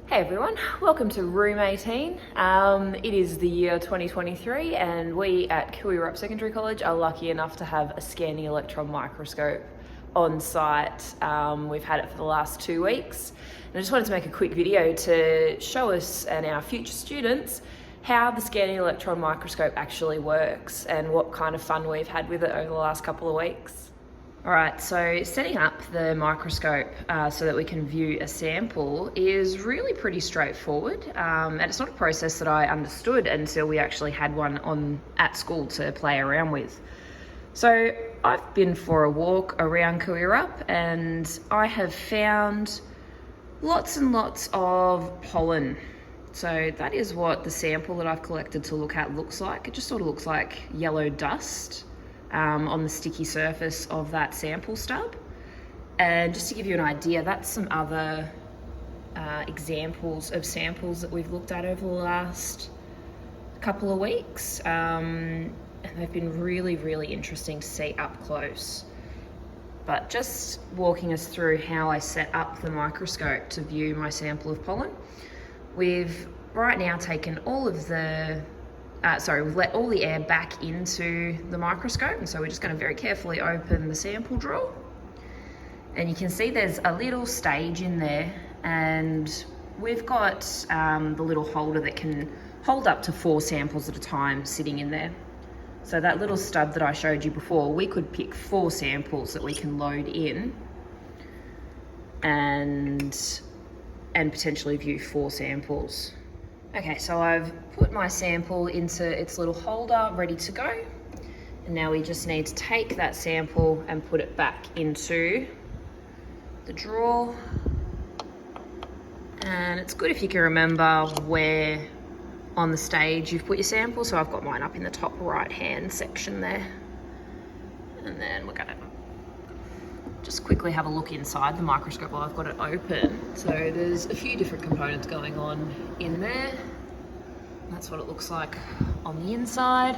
Hey everyone, welcome to Room 18. It is the year 2023 and we at Koo-wee-rup Secondary College are lucky enough to have a scanning electron microscope on site. We've had it for the last 2 weeks. And I just wanted to make a quick video to show us and our future students how the scanning electron microscope actually works and what kind of fun we've had with it over the last couple of weeks. Alright, so setting up the microscope so that we can view a sample is really pretty straightforward, and it's not a process that I understood until we actually had one at school to play around with. So I've been for a walk around Koo-wee-rup and I have found lots and lots of pollen. So that is what the sample that I've collected to look at looks like. It just sort of looks like yellow dust on the sticky surface of that sample stub. And just to give you an idea, that's some other examples of samples that we've looked at over the last couple of weeks. And they've been really, really interesting to see up close. But just walking us through how I set up the microscope to view my sample of pollen, we've right now taken all of the we've let all the air back into the microscope, and so we're just going to very carefully open the sample drawer. And you can see there's a little stage in there, and we've got the little holder that can hold up to 4 samples at a time sitting in there. So that little stub that I showed you before, we could pick 4 samples that we can load in and potentially view 4 samples. Okay, so I've put my sample into its little holder, ready to go. And now we just need to take that sample and put it back into the drawer. And it's good if you can remember where on the stage you've put your sample. So I've got mine up in the top right-hand section there. And then we're gonna just quickly have a look inside the microscope while I've got it open. So there's a few different components going on in there. That's what it looks like on the inside.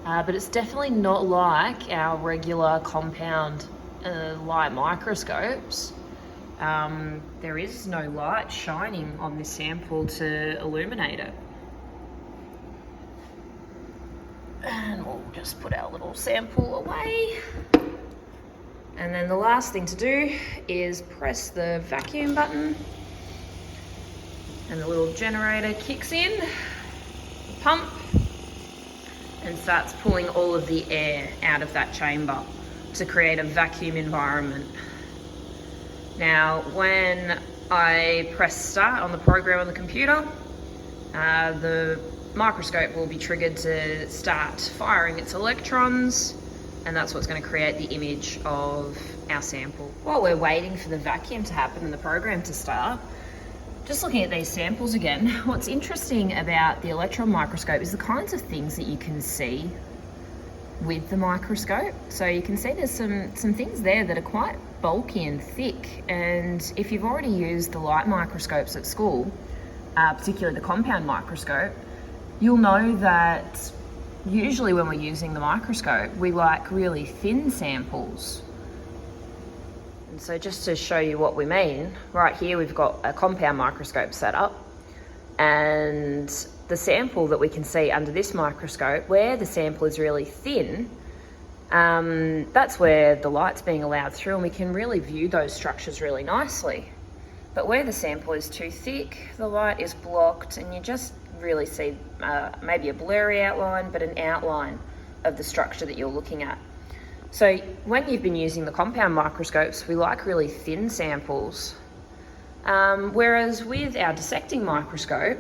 But it's definitely not like our regular compound light microscopes. There is no light shining on this sample to illuminate it. And we'll just put our little sample away. And then the last thing to do is press the vacuum button and the little generator kicks in, the pump, and starts pulling all of the air out of that chamber to create a vacuum environment. Now, when I press start on the program on the computer, the microscope will be triggered to start firing its electrons, and that's what's going to create the image of our sample. While we're waiting for the vacuum to happen and the program to start, just looking at these samples again, what's interesting about the electron microscope is the kinds of things that you can see with the microscope. So you can see there's some things there that are quite bulky and thick, and if you've already used the light microscopes at school, particularly the compound microscope, you'll know that usually when we're using the microscope, we like really thin samples. And so just to show you what we mean, right here we've got a compound microscope set up, and the sample that we can see under this microscope, where the sample is really thin, that's where the light's being allowed through and we can really view those structures really nicely. But where the sample is too thick, the light is blocked and you just really see maybe a blurry outline, but an outline of the structure that you're looking at. So when you've been using the compound microscopes, we like really thin samples. Whereas with our dissecting microscope,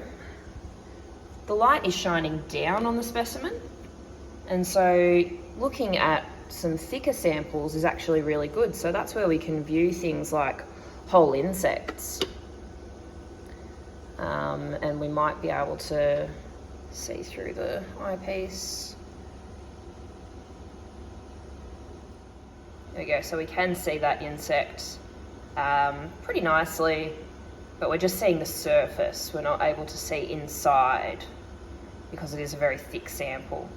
the light is shining down on the specimen. And so looking at some thicker samples is actually really good. So that's where we can view things like whole insects. And we might be able to see through the eyepiece. There we go, so we can see that insect pretty nicely, but we're just seeing the surface. We're not able to see inside because it is a very thick sample.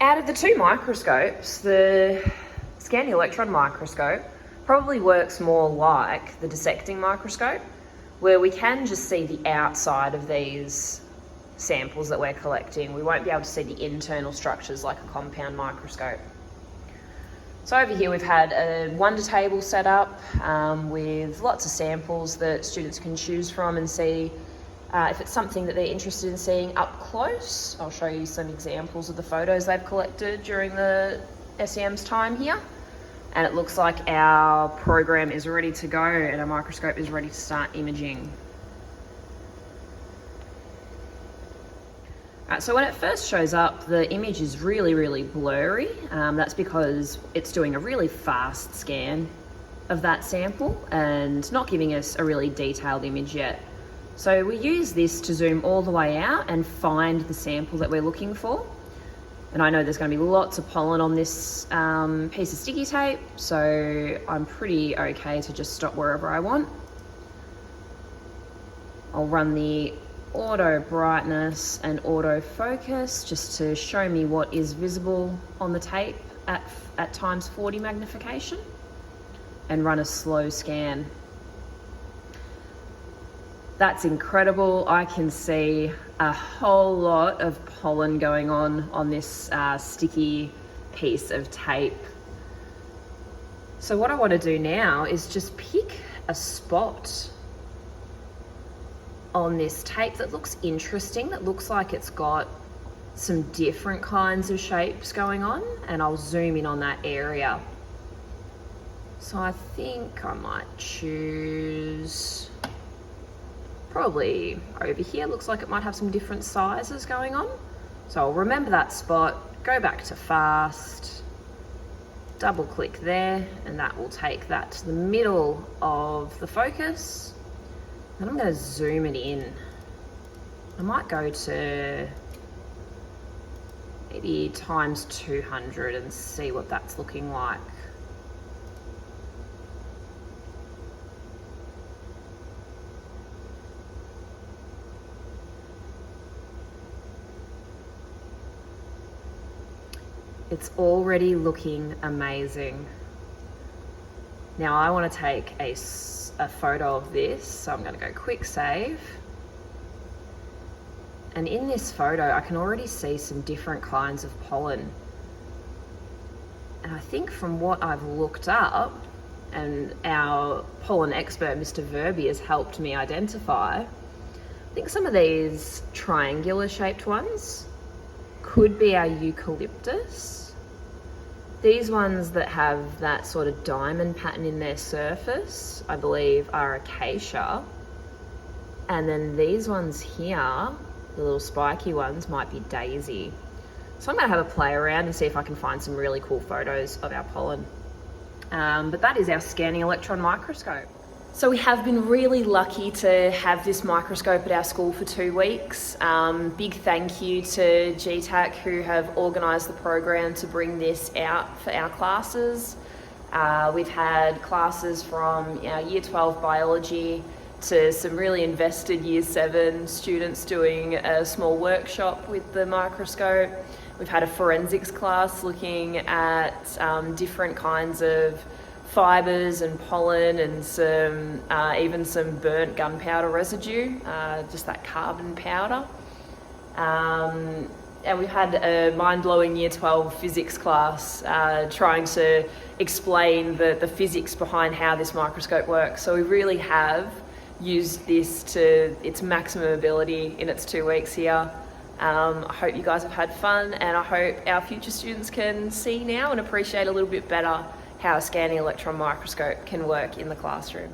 Out of the 2 microscopes, the scanning electron microscope probably works more like the dissecting microscope. where we can just see the outside of these samples that we're collecting. We won't be able to see the internal structures like a compound microscope. So over here we've had a wonder table set up with lots of samples that students can choose from and see if it's something that they're interested in seeing up close. I'll show you some examples of the photos they've collected during the SEM's time here. And it looks like our program is ready to go and our microscope is ready to start imaging. So when it first shows up, the image is really blurry. That's because it's doing a really fast scan of that sample and not giving us a really detailed image yet. So we use this to zoom all the way out and find the sample that we're looking for. And I know there's going to be lots of pollen on this piece of sticky tape, so I'm pretty okay to just stop wherever I want. I'll run the auto brightness and auto focus just to show me what is visible on the tape at times 40 magnification, and run a slow scan. That's incredible. I can see a whole lot of pollen going on this sticky piece of tape. So what I want to do now is just pick a spot on this tape that looks interesting, that looks like it's got some different kinds of shapes going on, and I'll zoom in on that area. So I think I might choose probably over here. Looks like it might have some different sizes going on. So I'll remember that spot, go back to fast, double click there, and that will take that to the middle of the focus. And I'm going to zoom it in. I might go to maybe times 200 and see what that's looking like. It's already looking amazing. Now I want to take a photo of this, so I'm going to go quick save. And in this photo, I can already see some different kinds of pollen. And I think from what I've looked up, and our pollen expert, Mr. Verby, has helped me identify, I think some of these triangular shaped ones could be our eucalyptus. These ones that have that sort of diamond pattern in their surface, I believe, are acacia. And then these ones here, the little spiky ones, might be daisy. So I'm going to have a play around and see if I can find some really cool photos of our pollen. But that is our scanning electron microscope. So we have been really lucky to have this microscope at our school for 2 weeks. Big thank you to GTAC who have organised the program to bring this out for our classes. We've had classes from Year 12 biology to some really invested Year 7 students doing a small workshop with the microscope. We've had a forensics class looking at different kinds of fibres and pollen and some even some burnt gunpowder residue, just that carbon powder. And we've had a mind-blowing Year 12 physics class trying to explain the physics behind how this microscope works. So we really have used this to its maximum ability in its 2 weeks here. I hope you guys have had fun, and I hope our future students can see now and appreciate a little bit better how a scanning electron microscope can work in the classroom.